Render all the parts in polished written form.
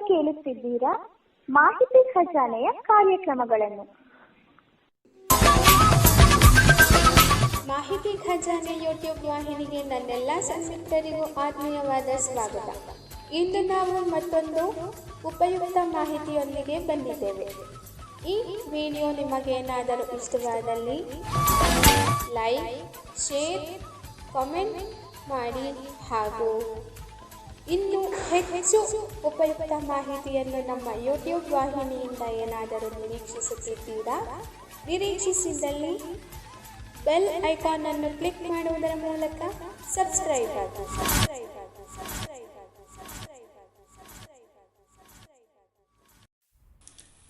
ಕೇಳುತ್ತಿದ್ದೀರಾ ಮಾಹಿತಿ ಖಜಾನೆಯ ಕಾರ್ಯಕ್ರಮಗಳನ್ನು. ಮಾಹಿತಿ ಖಜಾನೆ ಯೂಟ್ಯೂಬ್ ವಾಹಿನಿಗೆ ನನ್ನೆಲ್ಲ ಸಂಯುಕ್ತರಿಗೂ ಆತ್ಮೀಯವಾದ ಸ್ವಾಗತ. ಇಂದು ನಾವು ಮತ್ತೊಂದು ಉಪಯುಕ್ತ ಮಾಹಿತಿಯೊಂದಿಗೆ ಬಂದಿದ್ದೇವೆ. ಈ ವಿಡಿಯೋ ನಿಮಗೇನಾದರೂ ಇಷ್ಟವಾದಲ್ಲಿ ಲೈಕ್, ಶೇರ್, ಕಾಮೆಂಟ್ ಮಾಡಿ ಹಾಗೂ ಇನ್ನು ಹೆಚ್ಚು ಉಪಯುಕ್ತ ಮಾಹಿತಿಯನ್ನು ನಮ್ಮ ಯೂಟ್ಯೂಬ್ ವಾಹಿನಿಯಿಂದ ಏನಾದರೂ ನಿರೀಕ್ಷಿಸುತ್ತಿದ್ದೀರಾ? ನಿರೀಕ್ಷಿಸಿದಲ್ಲಿ ಬೆಲ್ ಐಕಾನ್ ಅನ್ನು ಕ್ಲಿಕ್ ಮಾಡುವುದರ ಮೂಲಕ ಸಬ್ಸ್ಕ್ರೈಬ್ ಆಗಿ.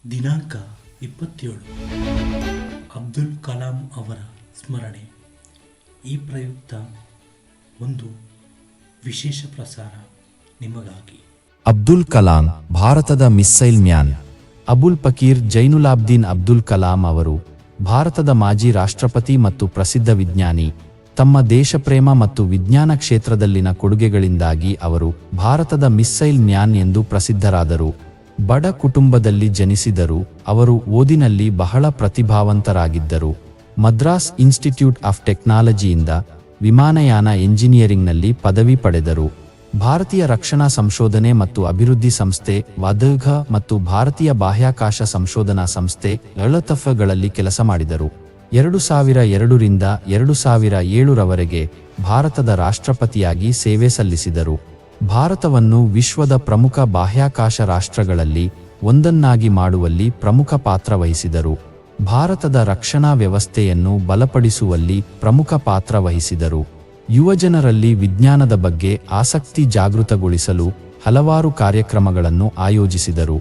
ದಿನಾಂಕ 27 ಅಬ್ದುಲ್ ಕಲಾಂ ಅವರ ಸ್ಮರಣೆ. ಈ ಪ್ರಯುಕ್ತ ಒಂದು ವಿಶೇಷ ಪ್ರಸಾರ ನಿಮಗಾಗಿ. ಅಬ್ದುಲ್ ಕಲಾಂ ಭಾರತದ ಮಿಸ್ಸೈಲ್ ಮ್ಯಾನ್. ಅಬುಲ್ ಪಕೀರ್ ಜೈನುಲಾಬ್ದೀನ್ ಅಬ್ದುಲ್ ಕಲಾಂ ಅವರು ಭಾರತದ ಮಾಜಿ ರಾಷ್ಟ್ರಪತಿ ಮತ್ತು ಪ್ರಸಿದ್ಧ ವಿಜ್ಞಾನಿ. ತಮ್ಮ ದೇಶಪ್ರೇಮ ಮತ್ತು ವಿಜ್ಞಾನ ಕ್ಷೇತ್ರದಲ್ಲಿನ ಕೊಡುಗೆಗಳಿಂದಾಗಿ ಅವರು ಭಾರತದ ಮಿಸ್ಸೈಲ್ ಮ್ಯಾನ್ ಎಂದು ಪ್ರಸಿದ್ಧರಾದರು. ಬಡ ಕುಟುಂಬದಲ್ಲಿ ಜನಿಸಿದರು. ಅವರು ಓದಿನಲ್ಲಿ ಬಹಳ ಪ್ರತಿಭಾವಂತರಾಗಿದ್ದರು. ಮದ್ರಾಸ್ ಇನ್ಸ್ಟಿಟ್ಯೂಟ್ ಆಫ್ ಟೆಕ್ನಾಲಜಿಯಿಂದ ವಿಮಾನಯಾನ ಎಂಜಿನಿಯರಿಂಗ್ನಲ್ಲಿ ಪದವಿ ಪಡೆದರು. ಭಾರತೀಯ ರಕ್ಷಣಾ ಸಂಶೋಧನೆ ಮತ್ತು ಅಭಿವೃದ್ಧಿ ಸಂಸ್ಥೆ ವಾದಘ ಮತ್ತು ಭಾರತೀಯ ಬಾಹ್ಯಾಕಾಶ ಸಂಶೋಧನಾ ಸಂಸ್ಥೆ ಗಳಲ್ಲಿ ಕೆಲಸ ಮಾಡಿದರು. 2002 ರಿಂದ 2007 ರವರೆಗೆ ಭಾರತದ ರಾಷ್ಟ್ರಪತಿಯಾಗಿ ಸೇವೆ ಸಲ್ಲಿಸಿದರು. ಭಾರತವನ್ನು ವಿಶ್ವದ ಪ್ರಮುಖ ಬಾಹ್ಯಾಕಾಶ ರಾಷ್ಟ್ರಗಳಲ್ಲಿ ಒಂದನ್ನಾಗಿ ಮಾಡುವಲ್ಲಿ ಪ್ರಮುಖ ಪಾತ್ರ ವಹಿಸಿದರು. ಭಾರತದ ರಕ್ಷಣಾ ವ್ಯವಸ್ಥೆಯನ್ನು ಬಲಪಡಿಸುವಲ್ಲಿ ಪ್ರಮುಖ ಪಾತ್ರ ವಹಿಸಿದರು. ಯುವಜನರಲ್ಲಿ ವಿಜ್ಞಾನದ ಬಗ್ಗೆ ಆಸಕ್ತಿ ಜಾಗೃತಗೊಳಿಸಲು ಹಲವಾರು ಕಾರ್ಯಕ್ರಮಗಳನ್ನು ಆಯೋಜಿಸಿದರು.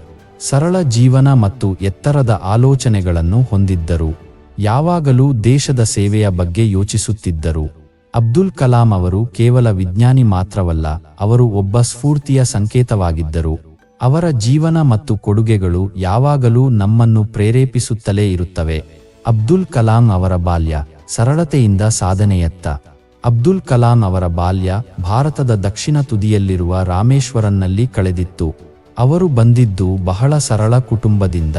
ಸರಳ ಜೀವನ ಮತ್ತು ಎತ್ತರದ ಆಲೋಚನೆಗಳನ್ನು ಹೊಂದಿದ್ದರು. ಯಾವಾಗಲೂ ದೇಶದ ಸೇವೆಯ ಬಗ್ಗೆ ಯೋಚಿಸುತ್ತಿದ್ದರು. ಅಬ್ದುಲ್ ಕಲಾಂ ಅವರು ಕೇವಲ ವಿಜ್ಞಾನಿ ಮಾತ್ರವಲ್ಲ, ಅವರು ಒಬ್ಬ ಸ್ಫೂರ್ತಿಯ ಸಂಕೇತವಾಗಿದ್ದರು. ಅವರ ಜೀವನ ಮತ್ತು ಕೊಡುಗೆಗಳು ಯಾವಾಗಲೂ ನಮ್ಮನ್ನು ಪ್ರೇರೇಪಿಸುತ್ತಲೇ ಇರುತ್ತವೆ. ಅಬ್ದುಲ್ ಕಲಾಂ ಅವರ ಬಾಲ್ಯ ಸರಳತೆಯಿಂದ ಸಾಧನೆಯತ್ತ. ಅಬ್ದುಲ್ ಕಲಾಂ ಅವರ ಬಾಲ್ಯ ಭಾರತದ ದಕ್ಷಿಣ ತುದಿಯಲ್ಲಿರುವ ರಾಮೇಶ್ವರನ್ನಲ್ಲಿ ಕಳೆದಿತ್ತು. ಅವರು ಬಂದಿದ್ದು ಬಹಳ ಸರಳ ಕುಟುಂಬದಿಂದ.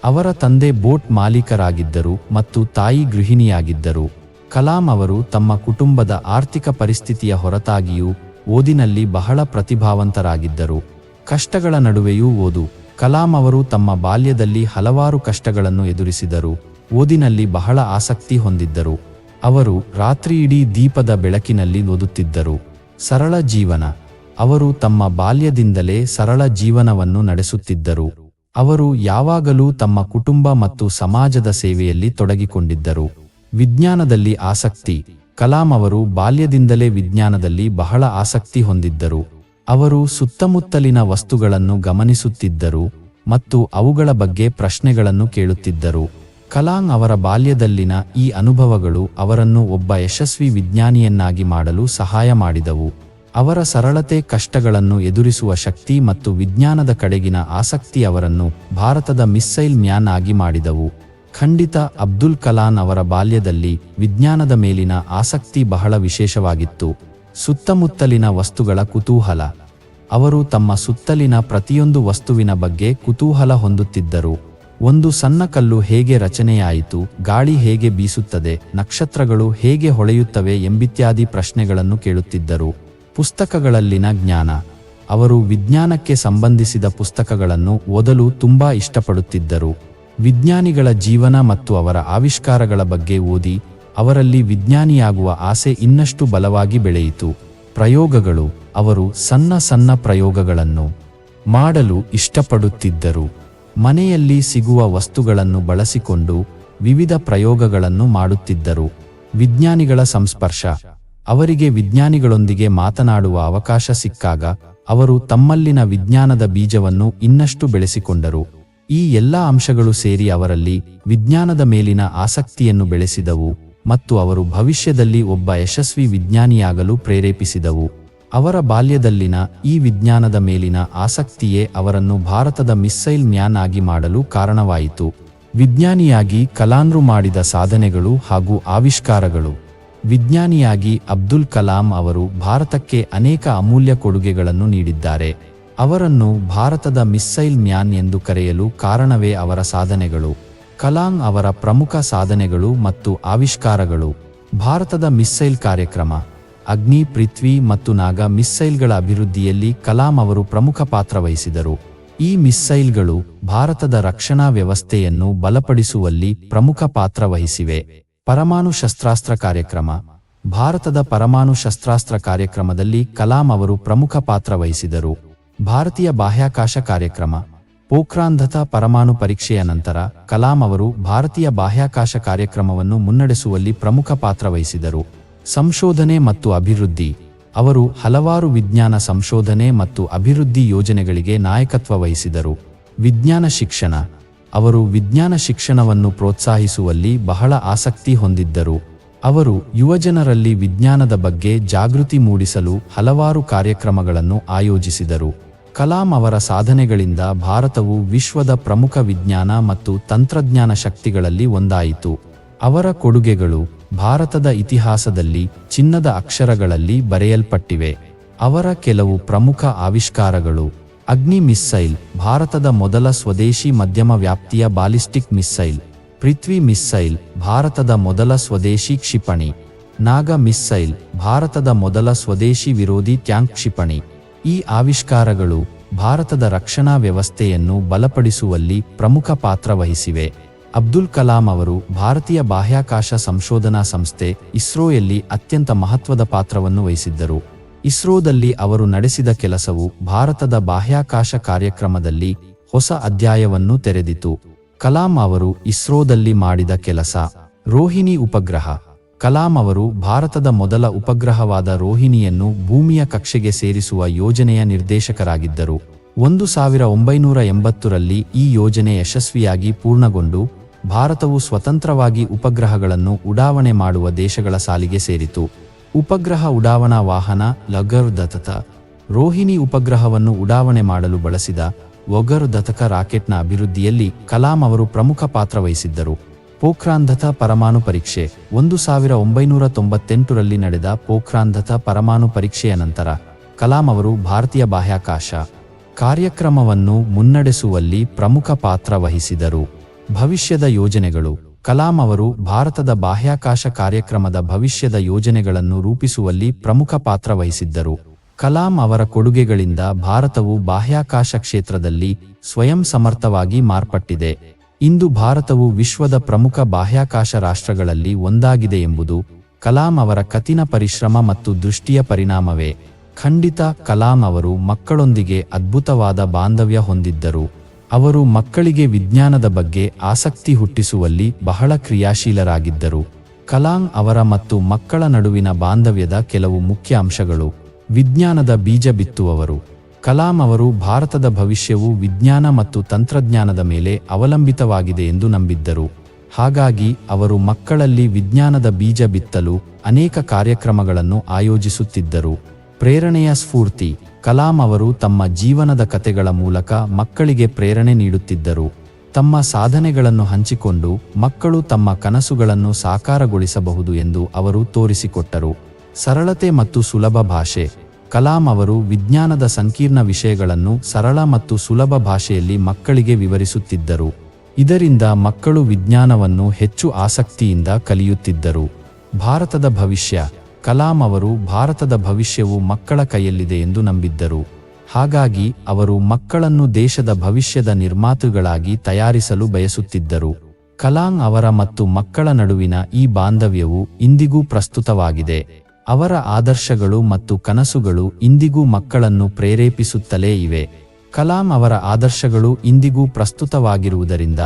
ಅವರ ತಂದೆ ಬೋಟ್ ಮಾಲೀಕರಾಗಿದ್ದರು ಮತ್ತು ತಾಯಿ ಗೃಹಿಣಿಯಾಗಿದ್ದರು. ಕಲಾಂ ಅವರು ತಮ್ಮ ಕುಟುಂಬದ ಆರ್ಥಿಕ ಪರಿಸ್ಥಿತಿಯ ಹೊರತಾಗಿಯೂ ಓದಿನಲ್ಲಿ ಬಹಳ ಪ್ರತಿಭಾವಂತರಾಗಿದ್ದರು. ಕಷ್ಟಗಳ ನಡುವೆಯೂ ಓದು. ಕಲಾಂ ಅವರು ತಮ್ಮ ಬಾಲ್ಯದಲ್ಲಿ ಹಲವಾರು ಕಷ್ಟಗಳನ್ನು ಎದುರಿಸಿದರು. ಓದಿನಲ್ಲಿ ಬಹಳ ಆಸಕ್ತಿ ಹೊಂದಿದ್ದರು. ಅವರು ರಾತ್ರಿಯಿಡೀ ದೀಪದ ಬೆಳಕಿನಲ್ಲಿ ಓದುತ್ತಿದ್ದರು. ಸರಳ ಜೀವನ. ಅವರು ತಮ್ಮ ಬಾಲ್ಯದಿಂದಲೇ ಸರಳ ಜೀವನವನ್ನು ನಡೆಸುತ್ತಿದ್ದರು. ಅವರು ಯಾವಾಗಲೂ ತಮ್ಮ ಕುಟುಂಬ ಮತ್ತು ಸಮಾಜದ ಸೇವೆಯಲ್ಲಿ ತೊಡಗಿಕೊಂಡಿದ್ದರು. ವಿಜ್ಞಾನದಲ್ಲಿ ಆಸಕ್ತಿ. ಕಲಾಂ ಅವರು ಬಾಲ್ಯದಿಂದಲೇ ವಿಜ್ಞಾನದಲ್ಲಿ ಬಹಳ ಆಸಕ್ತಿ ಹೊಂದಿದ್ದರು. ಅವರು ಸುತ್ತಮುತ್ತಲಿನ ವಸ್ತುಗಳನ್ನು ಗಮನಿಸುತ್ತಿದ್ದರು ಮತ್ತು ಅವುಗಳ ಬಗ್ಗೆ ಪ್ರಶ್ನೆಗಳನ್ನು ಕೇಳುತ್ತಿದ್ದರು. ಕಲಾಂ ಅವರ ಬಾಲ್ಯದಲ್ಲಿನ ಈ ಅನುಭವಗಳು ಅವರನ್ನು ಒಬ್ಬ ಯಶಸ್ವಿ ವಿಜ್ಞಾನಿಯನ್ನಾಗಿ ಮಾಡಲು ಸಹಾಯ ಮಾಡಿದವು. ಅವರ ಸರಳತೆ, ಕಷ್ಟಗಳನ್ನು ಎದುರಿಸುವ ಶಕ್ತಿ ಮತ್ತು ವಿಜ್ಞಾನದ ಕಡೆಗಿನ ಆಸಕ್ತಿ ಅವರನ್ನು ಭಾರತದ ಮಿಸ್ಸೈಲ್ ಮ್ಯಾನ್ ಆಗಿ ಮಾಡಿದವು. ಖಂಡಿತ ಅಬ್ದುಲ್ ಕಲಾಂ ಅವರ ಬಾಲ್ಯದಲ್ಲಿ ವಿಜ್ಞಾನದ ಮೇಲಿನ ಆಸಕ್ತಿ ಬಹಳ ವಿಶೇಷವಾಗಿತ್ತು. ಸುತ್ತಮುತ್ತಲಿನ ವಸ್ತುಗಳ ಕುತೂಹಲ. ಅವರು ತಮ್ಮ ಸುತ್ತಲಿನ ಪ್ರತಿಯೊಂದು ವಸ್ತುವಿನ ಬಗ್ಗೆ ಕುತೂಹಲ ಹೊಂದುತ್ತಿದ್ದರು. ಒಂದು ಸಣ್ಣ ಕಲ್ಲು ಹೇಗೆ ರಚನೆಯಾಯಿತು, ಗಾಳಿ ಹೇಗೆ ಬೀಸುತ್ತದೆ, ನಕ್ಷತ್ರಗಳು ಹೇಗೆ ಹೊಳೆಯುತ್ತವೆ ಎಂಬಿತ್ಯಾದಿ ಪ್ರಶ್ನೆಗಳನ್ನು ಕೇಳುತ್ತಿದ್ದರು. ಪುಸ್ತಕಗಳಲ್ಲಿನ ಜ್ಞಾನ. ಅವರು ವಿಜ್ಞಾನಕ್ಕೆ ಸಂಬಂಧಿಸಿದ ಪುಸ್ತಕಗಳನ್ನು ಓದಲು ತುಂಬಾ ಇಷ್ಟಪಡುತ್ತಿದ್ದರು. ವಿಜ್ಞಾನಿಗಳ ಜೀವನ ಮತ್ತು ಅವರ ಆವಿಷ್ಕಾರಗಳ ಬಗ್ಗೆ ಓದಿ ಅವರಲ್ಲಿ ವಿಜ್ಞಾನಿಯಾಗುವ ಆಸೆ ಇನ್ನಷ್ಟು ಬಲವಾಗಿ ಬೆಳೆಯಿತು. ಪ್ರಯೋಗಗಳು. ಅವರು ಸಣ್ಣ ಸಣ್ಣ ಪ್ರಯೋಗಗಳನ್ನು ಮಾಡಲು ಇಷ್ಟಪಡುತ್ತಿದ್ದರು. ಮನೆಯಲ್ಲಿ ಸಿಗುವ ವಸ್ತುಗಳನ್ನು ಬಳಸಿಕೊಂಡು ವಿವಿಧ ಪ್ರಯೋಗಗಳನ್ನು ಮಾಡುತ್ತಿದ್ದರು. ವಿಜ್ಞಾನಿಗಳ ಸಂಸ್ಪರ್ಶ. ಅವರಿಗೆ ವಿಜ್ಞಾನಿಗಳೊಂದಿಗೆ ಮಾತನಾಡುವ ಅವಕಾಶ ಸಿಕ್ಕಾಗ ಅವರು ತಮ್ಮಲ್ಲಿನ ವಿಜ್ಞಾನದ ಬೀಜವನ್ನು ಇನ್ನಷ್ಟು ಬೆಳೆಸಿಕೊಂಡರು. ಈ ಎಲ್ಲ ಅಂಶಗಳು ಸೇರಿ ಅವರಲ್ಲಿ ವಿಜ್ಞಾನದ ಮೇಲಿನ ಆಸಕ್ತಿಯನ್ನು ಬೆಳೆಸಿದವು ಮತ್ತು ಅವರು ಭವಿಷ್ಯದಲ್ಲಿ ಒಬ್ಬ ಯಶಸ್ವಿ ವಿಜ್ಞಾನಿಯಾಗಲು ಪ್ರೇರೇಪಿಸಿದವು. ಅವರ ಬಾಲ್ಯದಲ್ಲಿನ ಈ ವಿಜ್ಞಾನದ ಮೇಲಿನ ಆಸಕ್ತಿಯೇ ಅವರನ್ನು ಭಾರತದ ಮಿಸ್ಸೈಲ್ ಮ್ಯಾನ್ ಆಗಿ ಮಾಡಲು ಕಾರಣವಾಯಿತು. ವಿಜ್ಞಾನಿಯಾಗಿ ಕಲಾಂರು ಮಾಡಿದ ಸಾಧನೆಗಳು ಹಾಗೂ ಆವಿಷ್ಕಾರಗಳು. ವಿಜ್ಞಾನಿಯಾಗಿ ಅಬ್ದುಲ್ ಕಲಾಂ ಅವರು ಭಾರತಕ್ಕೆ ಅನೇಕ ಅಮೂಲ್ಯ ಕೊಡುಗೆಗಳನ್ನು ನೀಡಿದ್ದಾರೆ. ಅವರನ್ನು ಭಾರತದ ಮಿಸ್ಸೈಲ್ ಮ್ಯಾನ್ ಎಂದು ಕರೆಯಲು ಕಾರಣವೇ ಅವರ ಸಾಧನೆಗಳು. ಕಲಾಂ ಅವರ ಪ್ರಮುಖ ಸಾಧನೆಗಳು ಮತ್ತು ಆವಿಷ್ಕಾರಗಳು. ಭಾರತದ ಮಿಸ್ಸೈಲ್ ಕಾರ್ಯಕ್ರಮ. ಅಗ್ನಿ, ಪೃಥ್ವಿ ಮತ್ತು ನಾಗ ಮಿಸ್ಸೈಲ್ಗಳ ಅಭಿವೃದ್ಧಿಯಲ್ಲಿ ಕಲಾಂ ಅವರು ಪ್ರಮುಖ ಪಾತ್ರ ವಹಿಸಿದರು. ಈ ಮಿಸ್ಸೈಲ್ಗಳು ಭಾರತದ ರಕ್ಷಣಾ ವ್ಯವಸ್ಥೆಯನ್ನು ಬಲಪಡಿಸುವಲ್ಲಿ ಪ್ರಮುಖ ಪಾತ್ರ ವಹಿಸಿವೆ. ಪರಮಾಣು ಶಸ್ತ್ರಾಸ್ತ್ರ ಕಾರ್ಯಕ್ರಮ. ಭಾರತದ ಪರಮಾಣು ಶಸ್ತ್ರಾಸ್ತ್ರ ಕಾರ್ಯಕ್ರಮದಲ್ಲಿ ಕಲಾಂ ಅವರು ಪ್ರಮುಖ ಪಾತ್ರ ವಹಿಸಿದರು. ಭಾರತೀಯ ಬಾಹ್ಯಾಕಾಶ ಕಾರ್ಯಕ್ರಮ. ಪೋಖ್ರಾನ್-ಧತ ಪರಮಾಣು ಪರೀಕ್ಷೆಯ ನಂತರ ಕಲಾಂ ಅವರು ಭಾರತೀಯ ಬಾಹ್ಯಾಕಾಶ ಕಾರ್ಯಕ್ರಮವನ್ನು ಮುನ್ನಡೆಸುವಲ್ಲಿ ಪ್ರಮುಖ ಪಾತ್ರ ವಹಿಸಿದರು. ಸಂಶೋಧನೆ ಮತ್ತು ಅಭಿವೃದ್ಧಿ. ಅವರು ಹಲವಾರು ವಿಜ್ಞಾನ ಸಂಶೋಧನೆ ಮತ್ತು ಅಭಿವೃದ್ಧಿ ಯೋಜನೆಗಳಿಗೆ ನಾಯಕತ್ವ ವಹಿಸಿದರು. ವಿಜ್ಞಾನ ಶಿಕ್ಷಣ. ಅವರು ವಿಜ್ಞಾನ ಶಿಕ್ಷಣವನ್ನು ಪ್ರೋತ್ಸಾಹಿಸುವಲ್ಲಿ ಬಹಳ ಆಸಕ್ತಿ ಹೊಂದಿದ್ದರು. ಅವರು ಯುವಜನರಲ್ಲಿ ವಿಜ್ಞಾನದ ಬಗ್ಗೆ ಜಾಗೃತಿ ಮೂಡಿಸಲು ಹಲವಾರು ಕಾರ್ಯಕ್ರಮಗಳನ್ನು ಆಯೋಜಿಸಿದರು. ಕಲಾಂ ಅವರ ಸಾಧನೆಗಳಿಂದ ಭಾರತವು ವಿಶ್ವದ ಪ್ರಮುಖ ವಿಜ್ಞಾನ ಮತ್ತು ತಂತ್ರಜ್ಞಾನ ಶಕ್ತಿಗಳಲ್ಲಿ ಒಂದಾಯಿತು. ಅವರ ಕೊಡುಗೆಗಳು ಭಾರತದ ಇತಿಹಾಸದಲ್ಲಿ ಚಿನ್ನದ ಅಕ್ಷರಗಳಲ್ಲಿ ಬರೆಯಲ್ಪಟ್ಟಿವೆ. ಅವರ ಕೆಲವು ಪ್ರಮುಖ ಆವಿಷ್ಕಾರಗಳು. ಅಗ್ನಿ ಮಿಸ್ಸೈಲ್, ಭಾರತದ ಮೊದಲ ಸ್ವದೇಶಿ ಮಧ್ಯಮ ವ್ಯಾಪ್ತಿಯ ಬಾಲಿಸ್ಟಿಕ್ ಮಿಸ್ಸೈಲ್. ಪೃಥ್ವಿ ಮಿಸ್ಸೈಲ್, ಭಾರತದ ಮೊದಲ ಸ್ವದೇಶಿ ಕ್ಷಿಪಣಿ. ನಾಗ ಮಿಸ್ಸೈಲ್, ಭಾರತದ ಮೊದಲ ಸ್ವದೇಶಿ ವಿರೋಧಿ ಟ್ಯಾಂಕ್ ಕ್ಷಿಪಣಿ. ಈ ಆವಿಷ್ಕಾರಗಳು ಭಾರತದ ರಕ್ಷಣಾ ವ್ಯವಸ್ಥೆಯನ್ನು ಬಲಪಡಿಸುವಲ್ಲಿ ಪ್ರಮುಖ ಪಾತ್ರ ವಹಿಸಿವೆ. ಅಬ್ದುಲ್ ಕಲಾಂ ಅವರು ಭಾರತೀಯ ಬಾಹ್ಯಾಕಾಶ ಸಂಶೋಧನಾ ಸಂಸ್ಥೆ ಇಸ್ರೋಯಲ್ಲಿ ಅತ್ಯಂತ ಮಹತ್ವದ ಪಾತ್ರವನ್ನು ವಹಿಸಿದ್ದರು. ಇಸ್ರೋದಲ್ಲಿ ಅವರು ನಡೆಸಿದ ಕೆಲಸವು ಭಾರತದ ಬಾಹ್ಯಾಕಾಶ ಕಾರ್ಯಕ್ರಮದಲ್ಲಿ ಹೊಸ ಅಧ್ಯಾಯವನ್ನು ತೆರೆದಿತು. ಕಲಾಂ ಅವರು ಇಸ್ರೋದಲ್ಲಿ ಮಾಡಿದ ಕೆಲಸ. ರೋಹಿಣಿ ಉಪಗ್ರಹ. ಕಲಾಂ ಅವರು ಭಾರತದ ಮೊದಲ ಉಪಗ್ರಹವಾದ ರೋಹಿಣಿಯನ್ನು ಭೂಮಿಯ ಕಕ್ಷೆಗೆ ಸೇರಿಸುವ ಯೋಜನೆಯ ನಿರ್ದೇಶಕರಾಗಿದ್ದರು. 1980ರಲ್ಲಿ ಈ ಯೋಜನೆ ಯಶಸ್ವಿಯಾಗಿ ಪೂರ್ಣಗೊಂಡು ಭಾರತವು ಸ್ವತಂತ್ರವಾಗಿ ಉಪಗ್ರಹಗಳನ್ನು ಉಡಾವಣೆ ಮಾಡುವ ದೇಶಗಳ ಸಾಲಿಗೆ ಸೇರಿತು. ಉಪಗ್ರಹ ಉಡಾವಣಾ ವಾಹನ ಲಗರ್-ದತಕ. ರೋಹಿಣಿ ಉಪಗ್ರಹವನ್ನು ಉಡಾವಣೆ ಮಾಡಲು ಬಳಸಿದ ಲಗರ್-ದತಕ ರಾಕೆಟ್ನ ಅಭಿವೃದ್ಧಿಯಲ್ಲಿ ಕಲಾಂ ಅವರು ಪ್ರಮುಖ ಪಾತ್ರ ವಹಿಸಿದ್ದರು. ಪೋಖ್ರಾನ್-ಧತ ಪರಮಾಣು ಪರೀಕ್ಷೆ. 1998ರಲ್ಲಿ ನಡೆದ ಪೋಖ್ರಾನ್-ಧತ ಪರಮಾಣು ಪರೀಕ್ಷೆಯ ನಂತರ ಕಲಾಂ ಅವರು ಭಾರತೀಯ ಬಾಹ್ಯಾಕಾಶ ಕಾರ್ಯಕ್ರಮವನ್ನು ಮುನ್ನಡೆಸುವಲ್ಲಿ ಪ್ರಮುಖ ಪಾತ್ರ ವಹಿಸಿದರು. ಭವಿಷ್ಯದ ಯೋಜನೆಗಳು. ಕಲಾಂ ಅವರು ಭಾರತದ ಬಾಹ್ಯಾಕಾಶ ಕಾರ್ಯಕ್ರಮದ ಭವಿಷ್ಯದ ಯೋಜನೆಗಳನ್ನು ರೂಪಿಸುವಲ್ಲಿ ಪ್ರಮುಖ ಪಾತ್ರ ವಹಿಸಿದ್ದರು. ಕಲಾಂ ಅವರ ಕೊಡುಗೆಗಳಿಂದ ಭಾರತವು ಬಾಹ್ಯಾಕಾಶ ಕ್ಷೇತ್ರದಲ್ಲಿ ಸ್ವಯಂ ಸಮರ್ಥವಾಗಿ ಮಾರ್ಪಟ್ಟಿದೆ. ಇಂದು ಭಾರತವು ವಿಶ್ವದ ಪ್ರಮುಖ ಬಾಹ್ಯಾಕಾಶ ರಾಷ್ಟ್ರಗಳಲ್ಲಿ ಒಂದಾಗಿದೆ ಎಂಬುದು ಕಲಾಂ ಅವರ ಕಠಿಣ ಪರಿಶ್ರಮ ಮತ್ತು ದೃಷ್ಟಿಯ ಪರಿಣಾಮವೇ. ಖಂಡಿತ ಕಲಾಂ ಅವರು ಮಕ್ಕಳೊಂದಿಗೆ ಅದ್ಭುತವಾದ ಬಾಂಧವ್ಯ ಹೊಂದಿದ್ದರು. ಅವರು ಮಕ್ಕಳಿಗೆ ವಿಜ್ಞಾನದ ಬಗ್ಗೆ ಆಸಕ್ತಿ ಹುಟ್ಟಿಸುವಲ್ಲಿ ಬಹಳ ಕ್ರಿಯಾಶೀಲರಾಗಿದ್ದರು. ಕಲಾಂ ಅವರ ಮತ್ತು ಮಕ್ಕಳ ನಡುವಿನ ಬಾಂಧವ್ಯದ ಕೆಲವು ಮುಖ್ಯ ಅಂಶಗಳು. ವಿಜ್ಞಾನದ ಬೀಜ ಬಿತ್ತುವವರು. ಕಲಾಂ ಅವರು ಭಾರತದ ಭವಿಷ್ಯವು ವಿಜ್ಞಾನ ಮತ್ತು ತಂತ್ರಜ್ಞಾನದ ಮೇಲೆ ಅವಲಂಬಿತವಾಗಿದೆ ಎಂದು ನಂಬಿದ್ದರು. ಹಾಗಾಗಿ ಅವರು ಮಕ್ಕಳಲ್ಲಿ ವಿಜ್ಞಾನದ ಬೀಜ ಬಿತ್ತಲು ಅನೇಕ ಕಾರ್ಯಕ್ರಮಗಳನ್ನು ಆಯೋಜಿಸುತ್ತಿದ್ದರು. ಪ್ರೇರಣೆಯ ಸ್ಫೂರ್ತಿ. ಕಲಾಂ ಅವರು ತಮ್ಮ ಜೀವನದ ಕಥೆಗಳ ಮೂಲಕ ಮಕ್ಕಳಿಗೆ ಪ್ರೇರಣೆ ನೀಡುತ್ತಿದ್ದರು. ತಮ್ಮ ಸಾಧನೆಗಳನ್ನು ಹಂಚಿಕೊಂಡು ಮಕ್ಕಳು ತಮ್ಮ ಕನಸುಗಳನ್ನು ಸಾಕಾರಗೊಳಿಸಬಹುದು ಎಂದು ಅವರು ತೋರಿಸಿಕೊಟ್ಟರು. ಸರಳತೆ ಮತ್ತು ಸುಲಭ ಭಾಷೆ. ಕಲಾಂ ಅವರು ವಿಜ್ಞಾನದ ಸಂಕೀರ್ಣ ವಿಷಯಗಳನ್ನು ಸರಳ ಮತ್ತು ಸುಲಭ ಭಾಷೆಯಲ್ಲಿ ಮಕ್ಕಳಿಗೆ ವಿವರಿಸುತ್ತಿದ್ದರು. ಇದರಿಂದ ಮಕ್ಕಳು ವಿಜ್ಞಾನವನ್ನು ಹೆಚ್ಚು ಆಸಕ್ತಿಯಿಂದ ಕಲಿಯುತ್ತಿದ್ದರು. ಭಾರತದ ಭವಿಷ್ಯ. ಕಲಾಂ ಅವರು ಭಾರತದ ಭವಿಷ್ಯವು ಮಕ್ಕಳ ಕೈಯಲ್ಲಿದೆ ಎಂದು ನಂಬಿದ್ದರು. ಹಾಗಾಗಿ ಅವರು ಮಕ್ಕಳನ್ನು ದೇಶದ ಭವಿಷ್ಯದ ನಿರ್ಮಾತೃಗಳಾಗಿ ತಯಾರಿಸಲು ಬಯಸುತ್ತಿದ್ದರು. ಕಲಾಂ ಅವರ ಮತ್ತು ಮಕ್ಕಳ ನಡುವಿನ ಈ ಬಾಂಧವ್ಯವು ಇಂದಿಗೂ ಪ್ರಸ್ತುತವಾಗಿದೆ. ಅವರ ಆದರ್ಶಗಳು ಮತ್ತು ಕನಸುಗಳು ಇಂದಿಗೂ ಮಕ್ಕಳನ್ನು ಪ್ರೇರೇಪಿಸುತ್ತಲೇ ಇವೆ. ಕಲಾಂ ಅವರ ಆದರ್ಶಗಳು ಇಂದಿಗೂ ಪ್ರಸ್ತುತವಾಗಿರುವುದರಿಂದ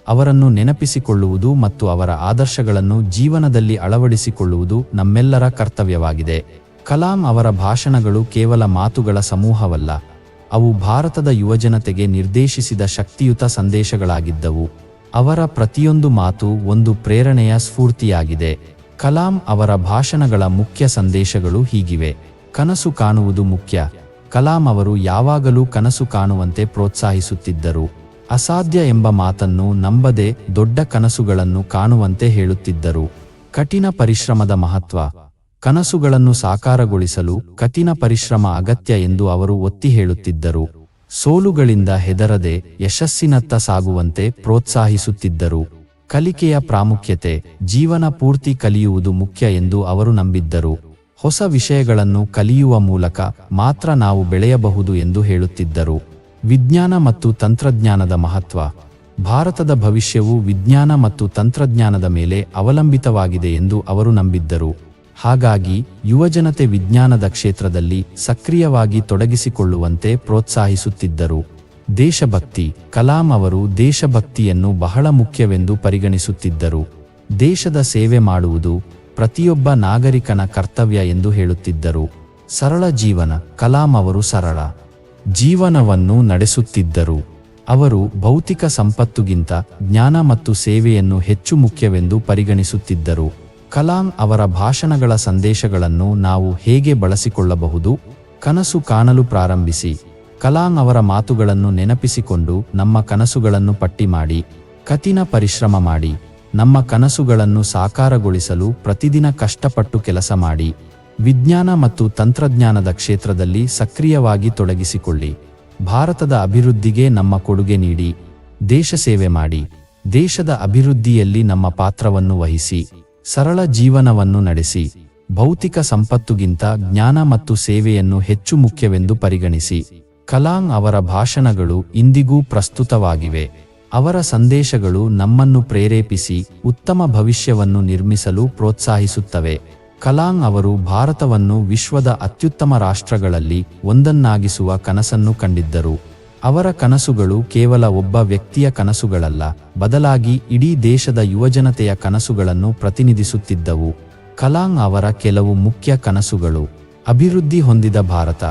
ಅವರನ್ನು ನೆನಪಿಸಿಕೊಳ್ಳುವುದು ಮತ್ತು ಅವರ ಆದರ್ಶಗಳನ್ನು ಜೀವನದಲ್ಲಿ ಅಳವಡಿಸಿಕೊಳ್ಳುವುದು ನಮ್ಮೆಲ್ಲರ ಕರ್ತವ್ಯವಾಗಿದೆ. ಕಲಾಂ ಅವರ ಭಾಷಣಗಳು ಕೇವಲ ಮಾತುಗಳ ಸಮೂಹವಲ್ಲ, ಅವು ಭಾರತದ ಯುವಜನತೆಗೆ ನಿರ್ದೇಶಿಸಿದ ಶಕ್ತಿಯುತ ಸಂದೇಶಗಳಾಗಿದ್ದವು. ಅವರ ಪ್ರತಿಯೊಂದು ಮಾತು ಒಂದು ಪ್ರೇರಣೆಯ ಸ್ಫೂರ್ತಿಯಾಗಿದೆ. ಕಲಾಂ ಅವರ ಭಾಷಣಗಳ ಮುಖ್ಯ ಸಂದೇಶಗಳು ಹೀಗಿವೆ. ಕನಸು ಕಾಣುವುದು ಮುಖ್ಯ. ಕಲಾಂ ಅವರು ಯಾವಾಗಲೂ ಕನಸು ಕಾಣುವಂತೆ ಪ್ರೋತ್ಸಾಹಿಸುತ್ತಿದ್ದರು. ಅಸಾಧ್ಯ ಎಂಬ ಮಾತನ್ನು ನಂಬದೆ ದೊಡ್ಡ ಕನಸುಗಳನ್ನು ಕಾಣುವಂತೆ ಹೇಳುತ್ತಿದ್ದರು. ಕಠಿಣ ಪರಿಶ್ರಮದ ಮಹತ್ವ. ಕನಸುಗಳನ್ನು ಸಾಕಾರಗೊಳಿಸಲು ಕಠಿಣ ಪರಿಶ್ರಮ ಅಗತ್ಯ ಎಂದು ಅವರು ಒತ್ತಿ ಹೇಳುತ್ತಿದ್ದರು. ಸೋಲುಗಳಿಂದ ಹೆದರದೆ ಯಶಸ್ಸಿನತ್ತ ಸಾಗುವಂತೆ ಪ್ರೋತ್ಸಾಹಿಸುತ್ತಿದ್ದರು. ಕಲಿಕೆಯ ಪ್ರಾಮುಖ್ಯತೆ, ಜೀವನ ಪೂರ್ತಿ ಕಲಿಯುವುದು ಮುಖ್ಯ ಎಂದು ಅವರು ನಂಬಿದ್ದರು. ಹೊಸ ವಿಷಯಗಳನ್ನು ಕಲಿಯುವ ಮೂಲಕ ಮಾತ್ರ ನಾವು ಬೆಳೆಯಬಹುದು ಎಂದು ಹೇಳುತ್ತಿದ್ದರು. ವಿಜ್ಞಾನ ಮತ್ತು ತಂತ್ರಜ್ಞಾನದ ಮಹತ್ವ. ಭಾರತದ ಭವಿಷ್ಯವು ವಿಜ್ಞಾನ ಮತ್ತು ತಂತ್ರಜ್ಞಾನದ ಮೇಲೆ ಅವಲಂಬಿತವಾಗಿದೆ ಎಂದು ಅವರು ನಂಬಿದ್ದರು. ಹಾಗಾಗಿ ಯುವಜನತೆ ವಿಜ್ಞಾನದ ಕ್ಷೇತ್ರದಲ್ಲಿ ಸಕ್ರಿಯವಾಗಿ ತೊಡಗಿಸಿಕೊಳ್ಳುವಂತೆ ಪ್ರೋತ್ಸಾಹಿಸುತ್ತಿದ್ದರು. ದೇಶಭಕ್ತಿ. ಕಲಾಂ ಅವರು ದೇಶಭಕ್ತಿಯನ್ನು ಬಹಳ ಮುಖ್ಯವೆಂದು ಪರಿಗಣಿಸುತ್ತಿದ್ದರು. ದೇಶದ ಸೇವೆ ಮಾಡುವುದು ಪ್ರತಿಯೊಬ್ಬ ನಾಗರಿಕನ ಕರ್ತವ್ಯ ಎಂದು ಹೇಳುತ್ತಿದ್ದರು. ಸರಳ ಜೀವನ. ಕಲಾಂ ಅವರು ಸರಳ ಜೀವನವನ್ನು ನಡೆಸುತ್ತಿದ್ದರು. ಅವರು ಭೌತಿಕ ಸಂಪತ್ತುಗಿಂತ ಜ್ಞಾನ ಮತ್ತು ಸೇವೆಯನ್ನು ಹೆಚ್ಚು ಮುಖ್ಯವೆಂದು ಪರಿಗಣಿಸುತ್ತಿದ್ದರು. ಕಲಾಂ ಅವರ ಭಾಷಣಗಳ ಸಂದೇಶಗಳನ್ನು ನಾವು ಹೇಗೆ ಬಳಸಿಕೊಳ್ಳಬಹುದು? ಕನಸು ಕಾಣಲು ಪ್ರಾರಂಭಿಸಿ. ಕಲಾಂ ಅವರ ಮಾತುಗಳನ್ನು ನೆನಪಿಸಿಕೊಂಡು ನಮ್ಮ ಕನಸುಗಳನ್ನು ಪಟ್ಟಿ ಮಾಡಿ. ಕಠಿಣ ಪರಿಶ್ರಮ ಮಾಡಿ. ನಮ್ಮ ಕನಸುಗಳನ್ನು ಸಾಕಾರಗೊಳಿಸಲು ಪ್ರತಿದಿನ ಕಷ್ಟಪಟ್ಟು ಕೆಲಸ ಮಾಡಿ. ವಿಜ್ಞಾನ ಮತ್ತು ತಂತ್ರಜ್ಞಾನದ ಕ್ಷೇತ್ರದಲ್ಲಿ ಸಕ್ರಿಯವಾಗಿ ತೊಡಗಿಸಿಕೊಳ್ಳಿ. ಭಾರತದ ಅಭಿವೃದ್ಧಿಗೆ ನಮ್ಮ ಕೊಡುಗೆ ನೀಡಿ. ದೇಶ ಸೇವೆ ಮಾಡಿ. ದೇಶದ ಅಭಿವೃದ್ಧಿಯಲ್ಲಿ ನಮ್ಮ ಪಾತ್ರವನ್ನು ವಹಿಸಿ. ಸರಳ ಜೀವನವನ್ನು ನಡೆಸಿ. ಭೌತಿಕ ಸಂಪತ್ತುಗಿಂತ ಜ್ಞಾನ ಮತ್ತು ಸೇವೆಯನ್ನು ಹೆಚ್ಚು ಮುಖ್ಯವೆಂದು ಪರಿಗಣಿಸಿ. ಕಲಾಂ ಅವರ ಭಾಷಣಗಳು ಇಂದಿಗೂ ಪ್ರಸ್ತುತವಾಗಿವೆ. ಅವರ ಸಂದೇಶಗಳು ನಮ್ಮನ್ನು ಪ್ರೇರೇಪಿಸಿ ಉತ್ತಮ ಭವಿಷ್ಯವನ್ನು ನಿರ್ಮಿಸಲು ಪ್ರೋತ್ಸಾಹಿಸುತ್ತವೆ. ಕಲಾಂ ಅವರು ಭಾರತವನ್ನು ವಿಶ್ವದ ಅತ್ಯುತ್ತಮ ರಾಷ್ಟ್ರಗಳಲ್ಲಿ ಒಂದನ್ನಾಗಿಸುವ ಕನಸನ್ನು ಕಂಡಿದ್ದರು. ಅವರ ಕನಸುಗಳು ಕೇವಲ ಒಬ್ಬ ವ್ಯಕ್ತಿಯ ಕನಸುಗಳಲ್ಲ, ಬದಲಾಗಿ ಇಡೀ ದೇಶದ ಯುವಜನತೆಯ ಕನಸುಗಳನ್ನು ಪ್ರತಿನಿಧಿಸುತ್ತಿದ್ದವು. ಕಲಾಂ ಅವರ ಕೆಲವು ಮುಖ್ಯ ಕನಸುಗಳು. ಅಭಿವೃದ್ಧಿ ಹೊಂದಿದ ಭಾರತ.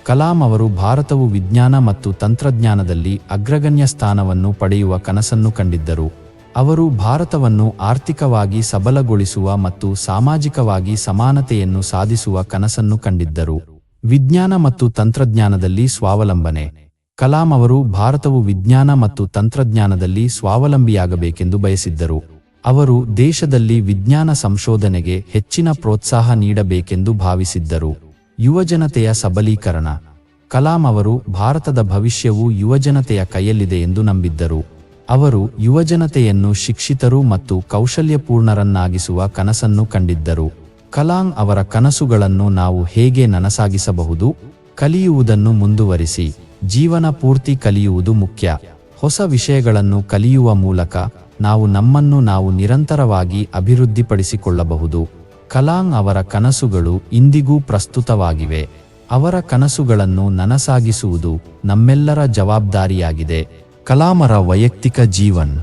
ಕಲಾಂ ಅವರು ಭಾರತವು ವಿಜ್ಞಾನ ಮತ್ತು ತಂತ್ರಜ್ಞಾನದಲ್ಲಿ ಅಗ್ರಗಣ್ಯ ಸ್ಥಾನವನ್ನು ಪಡೆಯುವ ಕನಸನ್ನು ಕಂಡಿದ್ದರು. ಅವರು ಭಾರತವನ್ನು ಆರ್ಥಿಕವಾಗಿ ಸಬಲಗೊಳಿಸುವ ಮತ್ತು ಸಾಮಾಜಿಕವಾಗಿ ಸಮಾನತೆಯನ್ನು ಸಾಧಿಸುವ ಕನಸನ್ನು ಕಂಡಿದ್ದರು. ವಿಜ್ಞಾನ ಮತ್ತು ತಂತ್ರಜ್ಞಾನದಲ್ಲಿ ಸ್ವಾವಲಂಬನೆ. ಕಲಾಂ ಅವರು ಭಾರತವು ವಿಜ್ಞಾನ ಮತ್ತು ತಂತ್ರಜ್ಞಾನದಲ್ಲಿ ಸ್ವಾವಲಂಬಿಯಾಗಬೇಕೆಂದು ಬಯಸಿದ್ದರು. ಅವರು ದೇಶದಲ್ಲಿ ವಿಜ್ಞಾನ ಸಂಶೋಧನೆಗೆ ಹೆಚ್ಚಿನ ಪ್ರೋತ್ಸಾಹ ನೀಡಬೇಕೆಂದು ಭಾವಿಸಿದ್ದರು. ಯುವಜನತೆಯ ಸಬಲೀಕರಣ. ಕಲಾಂ ಅವರು ಭಾರತದ ಭವಿಷ್ಯವು ಯುವಜನತೆಯ ಕೈಯಲ್ಲಿದೆ ಎಂದು ನಂಬಿದ್ದರು. ಅವರು ಯುವಜನತೆಯನ್ನು ಶಿಕ್ಷಿತರು ಮತ್ತು ಕೌಶಲ್ಯಪೂರ್ಣರನ್ನಾಗಿಸುವ ಕನಸನ್ನು ಕಂಡಿದ್ದರು. ಕಲಾಂ ಅವರ ಕನಸುಗಳನ್ನು ನಾವು ಹೇಗೆ ನನಸಾಗಿಸಬಹುದು? ಕಲಿಯುವುದನ್ನು ಮುಂದುವರಿಸಿ. ಜೀವನ ಪೂರ್ತಿ ಕಲಿಯುವುದು ಮುಖ್ಯ. ಹೊಸ ವಿಷಯಗಳನ್ನು ಕಲಿಯುವ ಮೂಲಕ ನಾವು ನಮ್ಮನ್ನು ನಾವು ನಿರಂತರವಾಗಿ ಅಭಿವೃದ್ಧಿಪಡಿಸಿಕೊಳ್ಳಬಹುದು. ಕಲಾಂ ಅವರ ಕನಸುಗಳು ಇಂದಿಗೂ ಪ್ರಸ್ತುತವಾಗಿವೆ. ಅವರ ಕನಸುಗಳನ್ನು ನನಸಾಗಿಸುವುದು ನಮ್ಮೆಲ್ಲರ ಜವಾಬ್ದಾರಿಯಾಗಿದೆ. ಕಲಾಮರ ವೈಯಕ್ತಿಕ ಜೀವನ.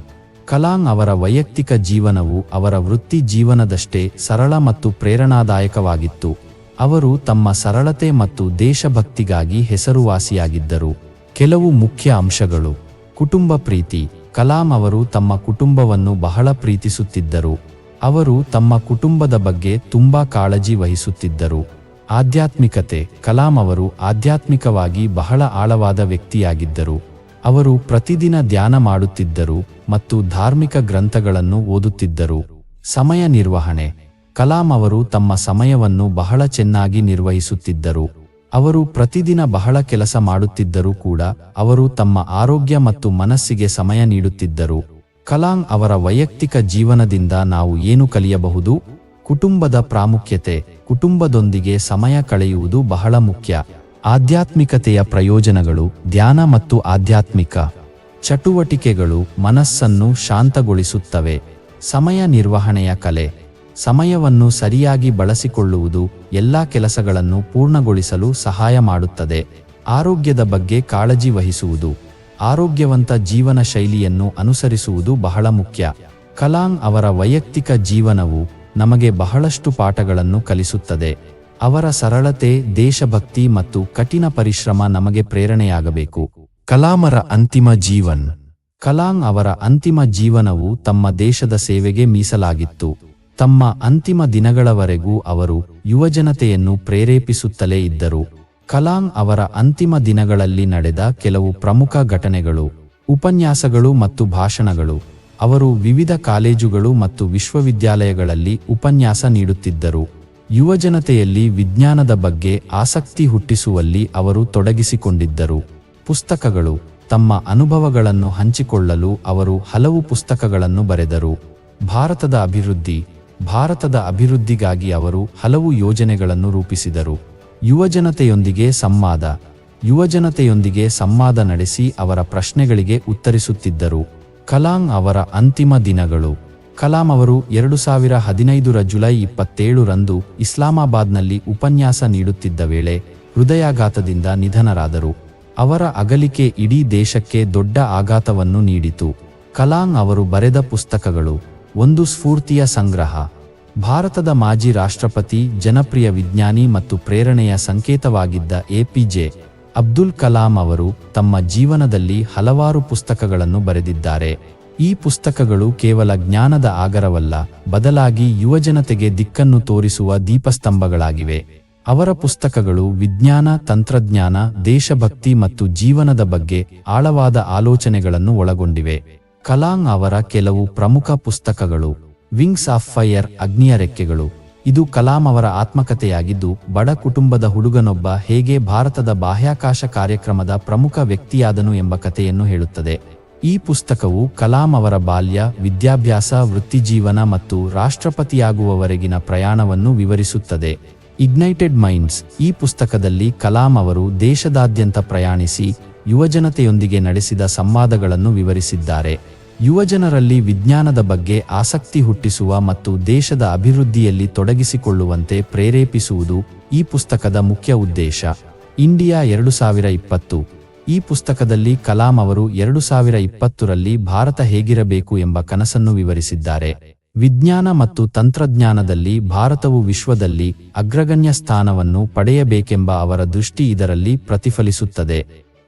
ಕಲಾಂ ಅವರ ವೈಯಕ್ತಿಕ ಜೀವನವು ಅವರ ವೃತ್ತಿ ಜೀವನದಷ್ಟೇ ಸರಳ ಮತ್ತು ಪ್ರೇರಣಾದಾಯಕವಾಗಿತ್ತು. ಅವರು ತಮ್ಮ ಸರಳತೆ ಮತ್ತು ದೇಶಭಕ್ತಿಗಾಗಿ ಹೆಸರುವಾಸಿಯಾಗಿದ್ದರು. ಕೆಲವು ಮುಖ್ಯ ಅಂಶಗಳು. ಕುಟುಂಬ ಪ್ರೀತಿ. ಕಲಾಂ ಅವರು ತಮ್ಮ ಕುಟುಂಬವನ್ನು ಬಹಳ ಪ್ರೀತಿಸುತ್ತಿದ್ದರು. ಅವರು ತಮ್ಮ ಕುಟುಂಬದ ಬಗ್ಗೆ ತುಂಬಾ ಕಾಳಜಿ ವಹಿಸುತ್ತಿದ್ದರು. ಆಧ್ಯಾತ್ಮಿಕತೆ. ಕಲಾಂ ಅವರು ಆಧ್ಯಾತ್ಮಿಕವಾಗಿ ಬಹಳ ಆಳವಾದ ವ್ಯಕ್ತಿಯಾಗಿದ್ದರು. ಅವರು ಪ್ರತಿದಿನ ಧ್ಯಾನ ಮಾಡುತ್ತಿದ್ದರು ಮತ್ತು ಧಾರ್ಮಿಕ ಗ್ರಂಥಗಳನ್ನು ಓದುತ್ತಿದ್ದರು. ಸಮಯ ನಿರ್ವಹಣೆ. ಕಲಾಂ ಅವರು ತಮ್ಮ ಸಮಯವನ್ನು ಬಹಳ ಚೆನ್ನಾಗಿ ನಿರ್ವಹಿಸುತ್ತಿದ್ದರು. ಅವರು ಪ್ರತಿದಿನ ಬಹಳ ಕೆಲಸ ಮಾಡುತ್ತಿದ್ದರೂ ಕೂಡ ಅವರು ತಮ್ಮ ಆರೋಗ್ಯ ಮತ್ತು ಮನಸ್ಸಿಗೆ ಸಮಯ ನೀಡುತ್ತಿದ್ದರು. ಕಲಾಂ ಅವರ ವೈಯಕ್ತಿಕ ಜೀವನದಿಂದ ನಾವು ಏನು ಕಲಿಯಬಹುದು? ಕುಟುಂಬದ ಪ್ರಾಮುಖ್ಯತೆ. ಕುಟುಂಬದೊಂದಿಗೆ ಸಮಯ ಕಳೆಯುವುದು ಬಹಳ ಮುಖ್ಯ. ಆಧ್ಯಾತ್ಮಿಕತೆಯ ಪ್ರಯೋಜನಗಳು. ಧ್ಯಾನ ಮತ್ತು ಆಧ್ಯಾತ್ಮಿಕ ಚಟುವಟಿಕೆಗಳು ಮನಸ್ಸನ್ನು ಶಾಂತಗೊಳಿಸುತ್ತವೆ. ಸಮಯ ನಿರ್ವಹಣೆಯ ಕಲೆ. ಸಮಯವನ್ನು ಸರಿಯಾಗಿ ಬಳಸಿಕೊಳ್ಳುವುದು ಎಲ್ಲಾ ಕೆಲಸಗಳನ್ನು ಪೂರ್ಣಗೊಳಿಸಲು ಸಹಾಯ ಮಾಡುತ್ತದೆ. ಆರೋಗ್ಯದ ಬಗ್ಗೆ ಕಾಳಜಿ ವಹಿಸುವುದು. ಆರೋಗ್ಯವಂತ ಜೀವನ ಶೈಲಿಯನ್ನು ಅನುಸರಿಸುವುದು ಬಹಳ ಮುಖ್ಯ. ಕಲಾಂ ಅವರ ವೈಯಕ್ತಿಕ ಜೀವನವು ನಮಗೆ ಬಹಳಷ್ಟು ಪಾಠಗಳನ್ನು ಕಲಿಸುತ್ತದೆ. ಅವರ ಸರಳತೆ, ದೇಶಭಕ್ತಿ ಮತ್ತು ಕಠಿಣ ಪರಿಶ್ರಮ ನಮಗೆ ಪ್ರೇರಣೆಯಾಗಬೇಕು. ಕಲಾಮರ ಅಂತಿಮ ಜೀವನ. ಕಲಾಂ ಅವರ ಅಂತಿಮ ಜೀವನವು ತಮ್ಮ ದೇಶದ ಸೇವೆಗೆ ಮೀಸಲಾಗಿತ್ತು. ತಮ್ಮ ಅಂತಿಮ ದಿನಗಳವರೆಗೂ ಅವರು ಯುವಜನತೆಯನ್ನು ಪ್ರೇರೇಪಿಸುತ್ತಲೇ ಇದ್ದರು. ಕಲಾಂ ಅವರ ಅಂತಿಮ ದಿನಗಳಲ್ಲಿ ನಡೆದ ಕೆಲವು ಪ್ರಮುಖ ಘಟನೆಗಳು. ಉಪನ್ಯಾಸಗಳು ಮತ್ತು ಭಾಷಣಗಳು. ಅವರು ವಿವಿಧ ಕಾಲೇಜುಗಳು ಮತ್ತು ವಿಶ್ವವಿದ್ಯಾಲಯಗಳಲ್ಲಿ ಉಪನ್ಯಾಸ ನೀಡುತ್ತಿದ್ದರು. ಯುವಜನತೆಯಲ್ಲಿ ವಿಜ್ಞಾನದ ಬಗ್ಗೆ ಆಸಕ್ತಿ ಹುಟ್ಟಿಸುವಲ್ಲಿ ಅವರು ತೊಡಗಿಸಿಕೊಂಡಿದ್ದರು. ಪುಸ್ತಕಗಳು. ತಮ್ಮ ಅನುಭವಗಳನ್ನು ಹಂಚಿಕೊಳ್ಳಲು ಅವರು ಹಲವು ಪುಸ್ತಕಗಳನ್ನು ಬರೆದರು. ಭಾರತದ ಅಭಿವೃದ್ಧಿಗಾಗಿ ಅವರು ಹಲವು ಯೋಜನೆಗಳನ್ನು ರೂಪಿಸಿದರು. ಯುವಜನತೆಯೊಂದಿಗೆ ಸಂವಾದ ನಡೆಸಿ ಅವರ ಪ್ರಶ್ನೆಗಳಿಗೆ ಉತ್ತರಿಸುತ್ತಿದ್ದರು. ಕಲಾಂ ಅವರ ಅಂತಿಮ ದಿನಗಳು. ಕಲಾಂ ಅವರು 2015 ಜುಲೈ 27 ಇಸ್ಲಾಮಾಬಾದ್ನಲ್ಲಿ ಉಪನ್ಯಾಸ ನೀಡುತ್ತಿದ್ದ ವೇಳೆ ಹೃದಯಾಘಾತದಿಂದ ನಿಧನರಾದರು. ಅವರ ಅಗಲಿಕೆ ಇಡೀ ದೇಶಕ್ಕೆ ದೊಡ್ಡ ಆಘಾತವನ್ನು ನೀಡಿತು. ಕಲಾಂ ಅವರು ಬರೆದ ಪುಸ್ತಕಗಳು. ಒಂದು ಸ್ಫೂರ್ತಿಯ ಸಂಗ್ರಹ. ಭಾರತದ ಮಾಜಿ ರಾಷ್ಟ್ರಪತಿ, ಜನಪ್ರಿಯ ವಿಜ್ಞಾನಿ ಮತ್ತು ಪ್ರೇರಣೆಯ ಸಂಕೇತವಾಗಿದ್ದ ಎಪಿಜೆ ಅಬ್ದುಲ್ ಕಲಾಂ ಅವರು ತಮ್ಮ ಜೀವನದಲ್ಲಿ ಹಲವಾರು ಪುಸ್ತಕಗಳನ್ನು ಬರೆದಿದ್ದಾರೆ. ಈ ಪುಸ್ತಕಗಳು ಕೇವಲ ಜ್ಞಾನದ ಆಗರವಲ್ಲ, ಬದಲಾಗಿ ಯುವಜನತೆಗೆ ದಿಕ್ಕನ್ನು ತೋರಿಸುವ ದೀಪಸ್ತಂಭಗಳಾಗಿವೆ. ಅವರ ಪುಸ್ತಕಗಳು ವಿಜ್ಞಾನ, ತಂತ್ರಜ್ಞಾನ, ದೇಶಭಕ್ತಿ ಮತ್ತು ಜೀವನದ ಬಗ್ಗೆ ಆಳವಾದ ಆಲೋಚನೆಗಳನ್ನು ಒಳಗೊಂಡಿವೆ. ಕಲಾಂ ಅವರ ಕೆಲವು ಪ್ರಮುಖ ಪುಸ್ತಕಗಳು. ವಿಂಗ್ಸ್ ಆಫ್ ಫೈರ್, ಅಗ್ನಿಯ ರೆಕ್ಕೆಗಳು. ಇದು ಕಲಾಂ ಅವರ ಆತ್ಮಕಥೆಯಾಗಿದ್ದು, ಬಡ ಕುಟುಂಬದ ಹುಡುಗನೊಬ್ಬ ಹೇಗೆ ಭಾರತದ ಬಾಹ್ಯಾಕಾಶ ಕಾರ್ಯಕ್ರಮದ ಪ್ರಮುಖ ವ್ಯಕ್ತಿಯಾದನು ಎಂಬ ಕಥೆಯನ್ನು ಹೇಳುತ್ತದೆ. ಈ ಪುಸ್ತಕವು ಕಲಾಂ ಅವರ ಬಾಲ್ಯ, ವಿದ್ಯಾಭ್ಯಾಸ, ವೃತ್ತಿಜೀವನ ಮತ್ತು ರಾಷ್ಟ್ರಪತಿಯಾಗುವವರೆಗಿನ ಪ್ರಯಾಣವನ್ನು ವಿವರಿಸುತ್ತದೆ. Ignited minds. ಈ ಪುಸ್ತಕದಲ್ಲಿ ಕಲಾಂ ಅವರು ದೇಶದಾದ್ಯಂತ ಪ್ರಯಾಣಿಸಿ ಯುವಜನತೆಯೊಂದಿಗೆ ನಡೆಸಿದ ಸಂವಾದಗಳನ್ನು ವಿವರಿಸಿದ್ದಾರೆ. ಯುವಜನರಲ್ಲಿ ವಿಜ್ಞಾನದ ಬಗ್ಗೆ ಆಸಕ್ತಿ ಹುಟ್ಟಿಸುವ ಮತ್ತು ದೇಶದ ಅಭಿವೃದ್ಧಿಯಲ್ಲಿ ತೊಡಗಿಸಿಕೊಳ್ಳುವಂತೆ ಪ್ರೇರೇಪಿಸುವುದು ಈ ಪುಸ್ತಕದ ಮುಖ್ಯ ಉದ್ದೇಶ. ಇಂಡಿಯಾ 2020. ಈ ಪುಸ್ತಕದಲ್ಲಿ ಕಲಾಂ ಅವರು 2020ರಲ್ಲಿ ಭಾರತ ಹೇಗಿರಬೇಕು ಎಂಬ ಕನಸನ್ನು ವಿವರಿಸಿದ್ದಾರೆ. ವಿಜ್ಞಾನ ಮತ್ತು ತಂತ್ರಜ್ಞಾನದಲ್ಲಿ ಭಾರತವು ವಿಶ್ವದಲ್ಲಿ ಅಗ್ರಗಣ್ಯ ಸ್ಥಾನವನ್ನು ಪಡೆಯಬೇಕೆಂಬ ಅವರ ದೃಷ್ಟಿ ಇದರಲ್ಲಿ ಪ್ರತಿಫಲಿಸುತ್ತದೆ.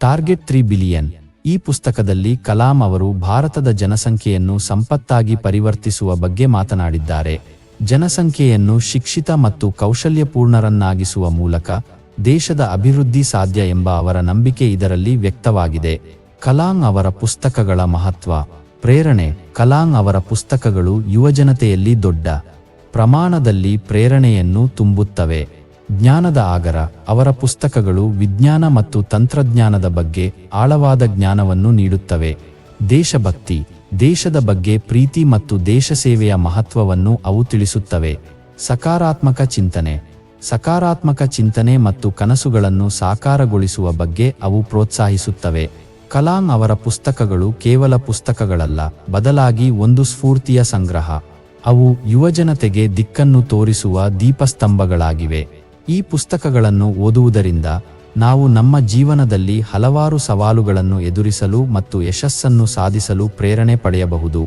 Target 3 billion. ಈ ಪುಸ್ತಕದಲ್ಲಿ ಕಲಾಂ ಅವರು ಭಾರತದ ಜನಸಂಖ್ಯೆಯನ್ನು ಸಂಪತ್ತಾಗಿ ಪರಿವರ್ತಿಸುವ ಬಗ್ಗೆ ಮಾತನಾಡಿದ್ದಾರೆ. ಜನಸಂಖ್ಯೆಯನ್ನು ಶಿಕ್ಷಿತ ಮತ್ತು ಕೌಶಲ್ಯಪೂರ್ಣರನ್ನಾಗಿಸುವ ಮೂಲಕ ದೇಶದ ಅಭಿವೃದ್ಧಿ ಸಾಧ್ಯ ಎಂಬ ಅವರ ನಂಬಿಕೆ ಇದರಲ್ಲಿ ವ್ಯಕ್ತವಾಗಿದೆ. ಕಲಾಂ ಅವರ ಪುಸ್ತಕಗಳ ಮಹತ್ವ. ಪ್ರೇರಣೆ. ಕಲಾಂ ಅವರ ಪುಸ್ತಕಗಳು ಯುವಜನತೆಯಲ್ಲಿ ದೊಡ್ಡ ಪ್ರಮಾಣದಲ್ಲಿ ಪ್ರೇರಣೆಯನ್ನು ತುಂಬುತ್ತವೆ. ಜ್ಞಾನದ ಆಗರ. ಅವರ ಪುಸ್ತಕಗಳು ವಿಜ್ಞಾನ ಮತ್ತು ತಂತ್ರಜ್ಞಾನದ ಬಗ್ಗೆ ಆಳವಾದ ಜ್ಞಾನವನ್ನು ನೀಡುತ್ತವೆ. ದೇಶಭಕ್ತಿ. ದೇಶದ ಬಗ್ಗೆ ಪ್ರೀತಿ ಮತ್ತು ದೇಶ ಸೇವೆಯ ಮಹತ್ವವನ್ನು ಅವು ತಿಳಿಸುತ್ತವೆ. ಸಕಾರಾತ್ಮಕ ಚಿಂತನೆ. ಸಕಾರಾತ್ಮಕ ಚಿಂತನೆ ಮತ್ತು ಕನಸುಗಳನ್ನು ಸಾಕಾರಗೊಳಿಸುವ ಬಗ್ಗೆ ಅವು ಪ್ರೋತ್ಸಾಹಿಸುತ್ತವೆ. ಕಲಾಂ ಅವರ ಪುಸ್ತಕಗಳು ಕೇವಲ ಪುಸ್ತಕಗಳಲ್ಲ, ಬದಲಾಗಿ ಒಂದು ಸ್ಫೂರ್ತಿಯ ಸಂಗ್ರಹ. ಅವು ಯುವಜನತೆಗೆ ದಿಕ್ಕನ್ನು ತೋರಿಸುವ ದೀಪಸ್ತಂಭಗಳಾಗಿವೆ. ಈ ಪುಸ್ತಕಗಳನ್ನು ಓದುವುದರಿಂದ ನಾವು ನಮ್ಮ ಜೀವನದಲ್ಲಿ ಹಲವಾರು ಸವಾಲುಗಳನ್ನು ಎದುರಿಸಲು ಮತ್ತು ಯಶಸ್ಸನ್ನು ಸಾಧಿಸಲು ಪ್ರೇರಣೆ ಪಡೆಯಬಹುದು.